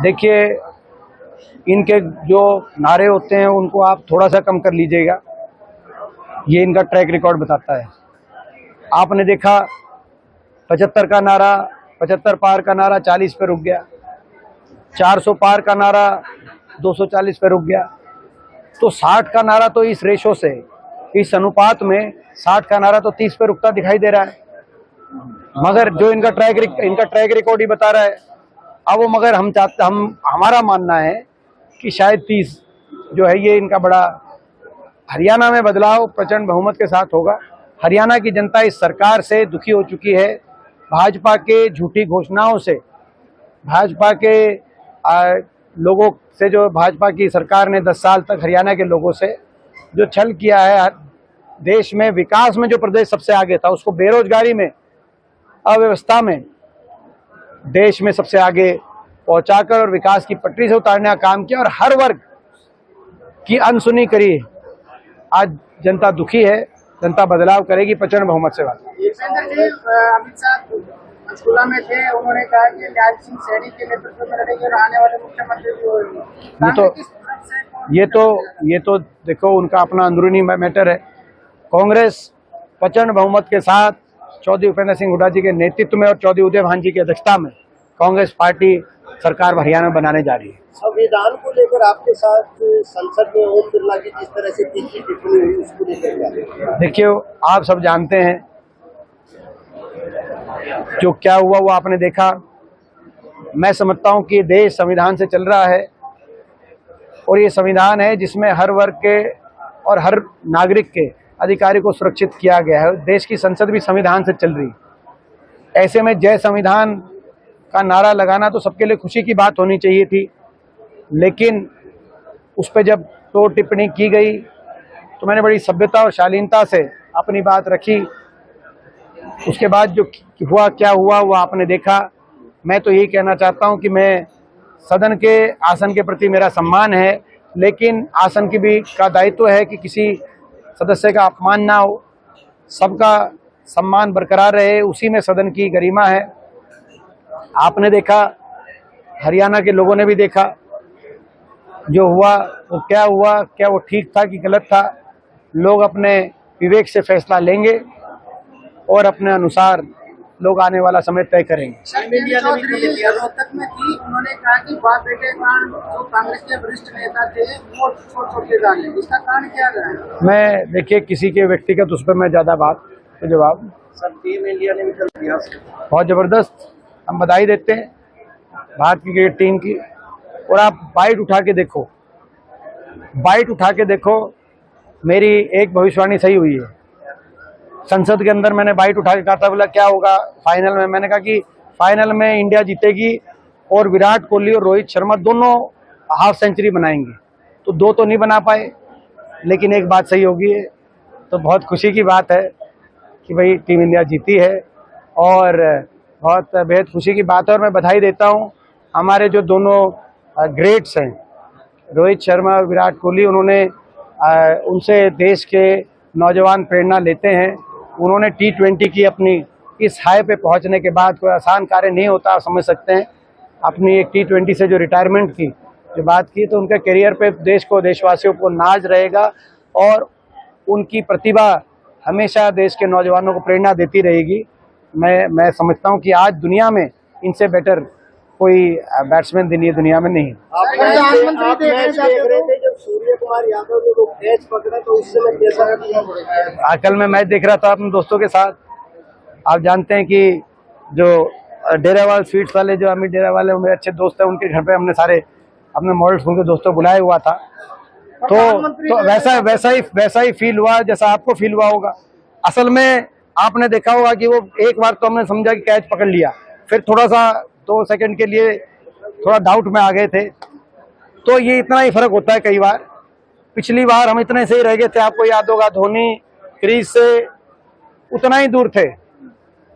देखिए, इनके जो नारे होते हैं उनको आप थोड़ा सा कम कर लीजिएगा, ये इनका ट्रैक रिकॉर्ड बताता है। आपने देखा 75 का नारा, 75 पार का नारा 40 पे रुक गया, 400 पार का नारा 240 पे रुक गया। तो 60 का नारा तो इस रेशो से, इस अनुपात में 60 का नारा तो 30 पे रुकता दिखाई दे रहा है। मगर जो इनका ट्रैक रिकॉर्ड ही बता रहा है। अब वो मगर हमारा मानना है कि शायद 30 जो है ये इनका बड़ा, हरियाणा में बदलाव प्रचंड बहुमत के साथ होगा। हरियाणा की जनता इस सरकार से दुखी हो चुकी है। भाजपा के झूठी घोषणाओं से, भाजपा के लोगों से, जो भाजपा की सरकार ने 10 साल तक हरियाणा के लोगों से जो छल किया है, देश में विकास में जो प्रदेश सबसे आगे था उसको बेरोजगारी में, अव्यवस्था में देश में सबसे आगे पहुंचाकर और विकास की पटरी से उतारने का काम किया और हर वर्ग की अनसुनी करी। आज जनता दुखी है, जनता बदलाव करेगी प्रचंड बहुमत से। बात अमित शाह पंचकुला में थे, उन्होंने कहा कि न्याय सिंह सैनी के नेतृत्व में लड़ेंगे और आने वाले मुख्यमंत्री ये तो देखो उनका अपना अंदरूनी मैटर है। कांग्रेस प्रचंड बहुमत के साथ चौधरी उपेंद्र सिंह हुड्डा जी के नेतृत्व में और चौधरी उदय भान जी की अध्यक्षता में कांग्रेस पार्टी सरकार हरियाणा में बनाने जा रही है। संविधान को लेकर आपके साथ संसद में ओम बिरला की जिस तरह से तीखी टिप्पणी हुई, उसको लेकर देखिए, आप सब जानते हैं जो क्या हुआ वो आपने देखा। मैं समझता हूं कि देश संविधान से चल रहा है और ये संविधान है जिसमें हर वर्ग के और हर नागरिक के अधिकारी को सुरक्षित किया गया है। देश की संसद भी संविधान से चल रही है। ऐसे में जय संविधान का नारा लगाना तो सबके लिए खुशी की बात होनी चाहिए थी, लेकिन उस पर जब तो टिप्पणी की गई तो मैंने बड़ी सभ्यता और शालीनता से अपनी बात रखी। उसके बाद जो हुआ क्या हुआ वो आपने देखा। मैं तो यही कहना चाहता हूं कि मैं सदन के आसन के प्रति मेरा सम्मान है, लेकिन आसन की भी का दायित्व है कि किसी सदस्य का अपमान ना हो, सबका सम्मान बरकरार रहे, उसी में सदन की गरिमा है। आपने देखा, हरियाणा के लोगों ने भी देखा जो हुआ वो क्या हुआ, क्या वो ठीक था कि गलत था। लोग अपने विवेक से फैसला लेंगे और अपने अनुसार लोग आने वाला समय तय करेंगे। रोहतक में थी, उन्होंने कहा कि बाप बेटे जो कांग्रेस के वरिष्ठ नेता थे वो छोड़ के डाले, इसका कारण क्या रहा? मैं देखिए, किसी के व्यक्तिगत उस पर मैं ज्यादा बात तो जवाब सर, टीम इंडिया ने भी कर दिया बहुत जबरदस्त। हम बधाई देते हैं भारत की क्रिकेट टीम की। और आप बाइट उठा के देखो, मेरी एक भविष्यवाणी सही हुई है। संसद के अंदर मैंने बाइट उठा के कहा था, बोला क्या होगा फाइनल में। मैंने कहा कि फाइनल में इंडिया जीतेगी और विराट कोहली और रोहित शर्मा दोनों हाफ सेंचुरी बनाएंगे। तो 2 तो नहीं बना पाए, लेकिन एक बात सही होगी। तो बहुत खुशी की बात है कि भाई टीम इंडिया जीती है और बहुत बेहद खुशी की बात है। और मैं बधाई देता हूँ हमारे जो दोनों ग्रेट्स हैं, रोहित शर्मा और विराट कोहली। उन्होंने उनसे देश के नौजवान प्रेरणा लेते हैं। उन्होंने T20 की अपनी इस हाई पे पहुंचने के बाद, कोई आसान कार्य नहीं होता, आप समझ सकते हैं। अपनी एक T20 से जो रिटायरमेंट की जो बात की, तो उनके करियर पे देश को, देशवासियों को नाज रहेगा और उनकी प्रतिभा हमेशा देश के नौजवानों को प्रेरणा देती रहेगी। मैं समझता हूं कि आज दुनिया में इनसे बेटर कोई बैट्समैन दुनिया में नहीं। सूर्य कुमार यादव ने वो कैच पकड़ा, तो उससे मैं कैसा कल मैं मैच देख रहा था अपने दोस्तों के साथ। आप जानते हैं कि जो डेरावाल स्वीट्स वाले, जो अमित डेरावाल मेरे अच्छे दोस्त हैं, उनके घर पे हमने सारे अपने मॉडल स्कूल के दोस्तों को बुलाया हुआ था। तो वैसा ही फील हुआ जैसा आपको फील हुआ होगा। असल में आपने देखा होगा कि वो एक बार तो हमने समझा कि कैच पकड़ लिया, फिर थोड़ा सा 2 सेकंड के लिए थोड़ा डाउट में आ गए थे। तो ये इतना ही फर्क होता है कई बार। पिछली बार हम इतने सही रह गए थे, आपको याद होगा, धोनी क्रीज से उतना ही दूर थे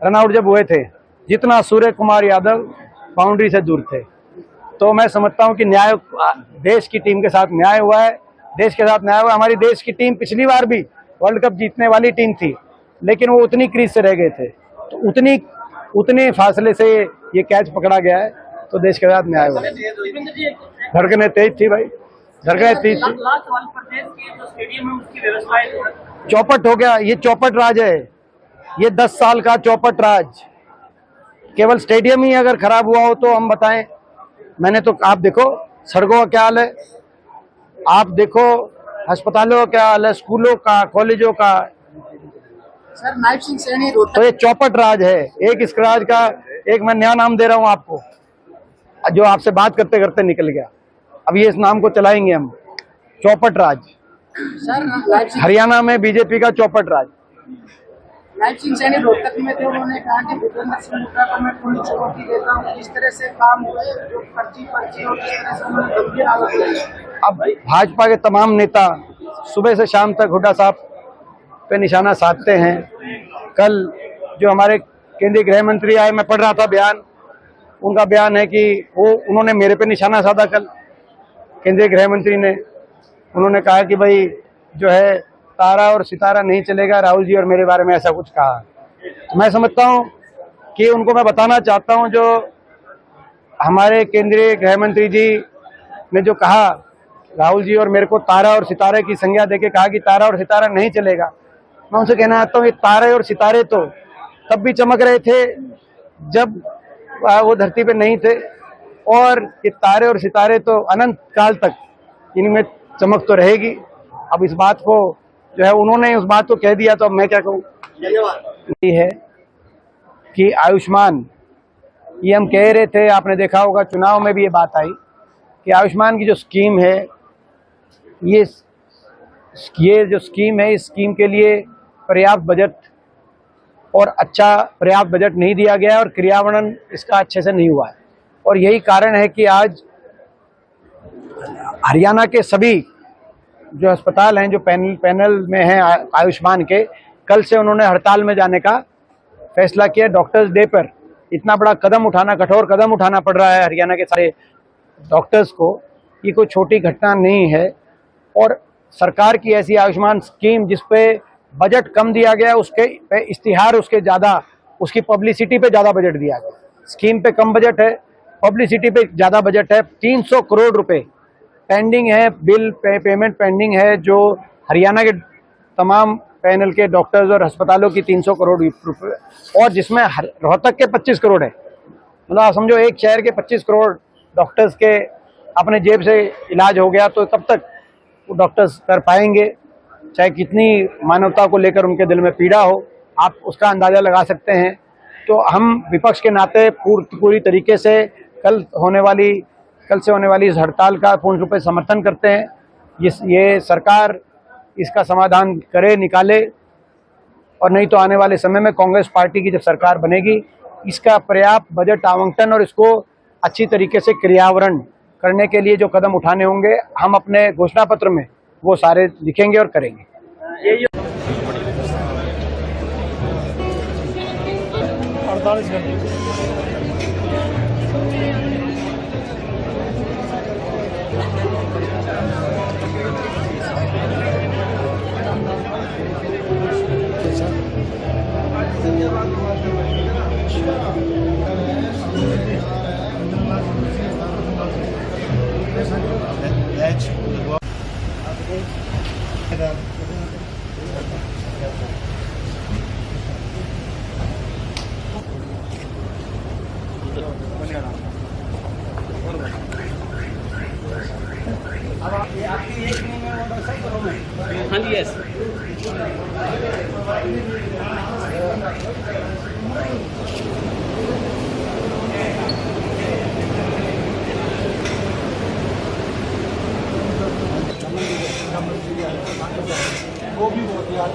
रनआउट जब हुए थे जितना सूर्य कुमार यादव बाउंड्री से दूर थे। तो मैं समझता हूं कि न्याय देश की टीम के साथ न्याय हुआ है, देश के साथ न्याय हुआ। हमारी देश की टीम पिछली बार भी वर्ल्ड कप जीतने वाली टीम थी, लेकिन वो उतनी क्रीज से रह गए थे, तो उतने फासले से ये कैच पकड़ा गया है। तो देश के साथ न्याय होगा। धड़कने तेज थी भाई, धड़कने तेज थी। चौपट हो गया, ये चौपट राज है, ये 10 साल का चौपट राज। केवल स्टेडियम ही अगर खराब हुआ हो तो हम बताएं। मैंने तो, आप देखो सड़कों का क्या हाल है, आप देखो अस्पतालों का क्या हाल है, स्कूलों का, कॉलेजों का। सर नायब सिंह सैनी तो ये चौपट राज है। एक इस राज का एक मैं नया नाम दे रहा हूं आपको, जो आपसे बात करते करते निकल गया। अब ये इस नाम को चलाएंगे हम, चौपट राज। सर हरियाणा में बीजेपी का चौपट राज। नायब सिंह सैनी रोहतक में थे, उन्होंने कहा कि भूपेंद्र सिंह हुड्डा को मैं पूरी चुनौती देता हूँ, जिस तरह से काम हुए, जो पर्ची और जिस तरह से उन्होंने गंभीर आरोप लगाए। अब भाजपा के तमाम नेता सुबह से शाम तक हुड्डा साहब पे निशाना साधते हैं। कल जो हमारे केंद्रीय गृह मंत्री आए, मैं पढ़ रहा था बयान, उनका बयान है कि उन्होंने मेरे पे निशाना साधा। कल केंद्रीय गृह मंत्री ने, उन्होंने कहा कि भाई जो है तारा और सितारा नहीं चलेगा, राहुल जी और मेरे बारे में ऐसा कुछ कहा। तो मैं समझता हूं कि उनको मैं बताना चाहता हूं, जो हमारे केंद्रीय गृह मंत्री जी ने जो कहा राहुल जी और मेरे को तारा और सितारे की संज्ञा देके कहा कि तारा और सितारा नहीं चलेगा, मैं उनसे कहना चाहता हूँ ये तारे और सितारे तो तब भी चमक रहे थे जब वो धरती पे नहीं थे, और ये तारे और सितारे तो अनंत काल तक इनमें चमक तो रहेगी। अब इस बात को जो है उन्होंने उस बात को कह दिया, तो अब मैं क्या कहूँ। ये है कि आयुष्मान, ये हम कह रहे थे, आपने देखा होगा चुनाव में भी ये बात आई कि आयुष्मान की जो स्कीम है, ये जो स्कीम है, इस स्कीम के लिए पर्याप्त बजट और अच्छा पर्याप्त बजट नहीं दिया गया है और क्रियान्वयन इसका अच्छे से नहीं हुआ है। और यही कारण है कि आज हरियाणा के सभी जो अस्पताल हैं, जो पैनल में हैं आयुष्मान के, कल से उन्होंने हड़ताल में जाने का फैसला किया। डॉक्टर्स डे पर इतना बड़ा कदम उठाना, कठोर कदम उठाना पड़ रहा है हरियाणा के सारे डॉक्टर्स को, ये कोई छोटी घटना नहीं है। और सरकार की ऐसी आयुष्मान स्कीम जिस पे बजट कम दिया गया, उसके पे इश्तिहार उसके ज़्यादा, उसकी पब्लिसिटी पे ज़्यादा बजट दिया गया। स्कीम पे कम बजट है, पब्लिसिटी पे ज़्यादा बजट है। 300 करोड़ रुपए पेंडिंग है, बिल पेमेंट पेंडिंग है, जो हरियाणा के तमाम पैनल के डॉक्टर्स और अस्पतालों की 300 करोड़ रुपए, और जिसमें रोहतक के 25 करोड़ है। मतलब आप समझो एक शहर के 25 करोड़ डॉक्टर्स के अपने जेब से इलाज हो गया, तो तब तक वो डॉक्टर्स कर पाएंगे, चाहे कितनी मानवता को लेकर उनके दिल में पीड़ा हो, आप उसका अंदाज़ा लगा सकते हैं। तो हम विपक्ष के नाते पूरी तरीके से कल से होने वाली इस हड़ताल का पूर्ण रूप से समर्थन करते हैं। ये सरकार इसका समाधान करे, निकाले, और नहीं तो आने वाले समय में कांग्रेस पार्टी की जब सरकार बनेगी, इसका पर्याप्त बजट आवंटन और इसको अच्छी तरीके से क्रियान्वयन करने के लिए जो कदम उठाने होंगे, हम अपने घोषणा पत्र में वो सारे लिखेंगे और करेंगे। 48 घंटे हाँ जी, यस। वो भी बहुत याद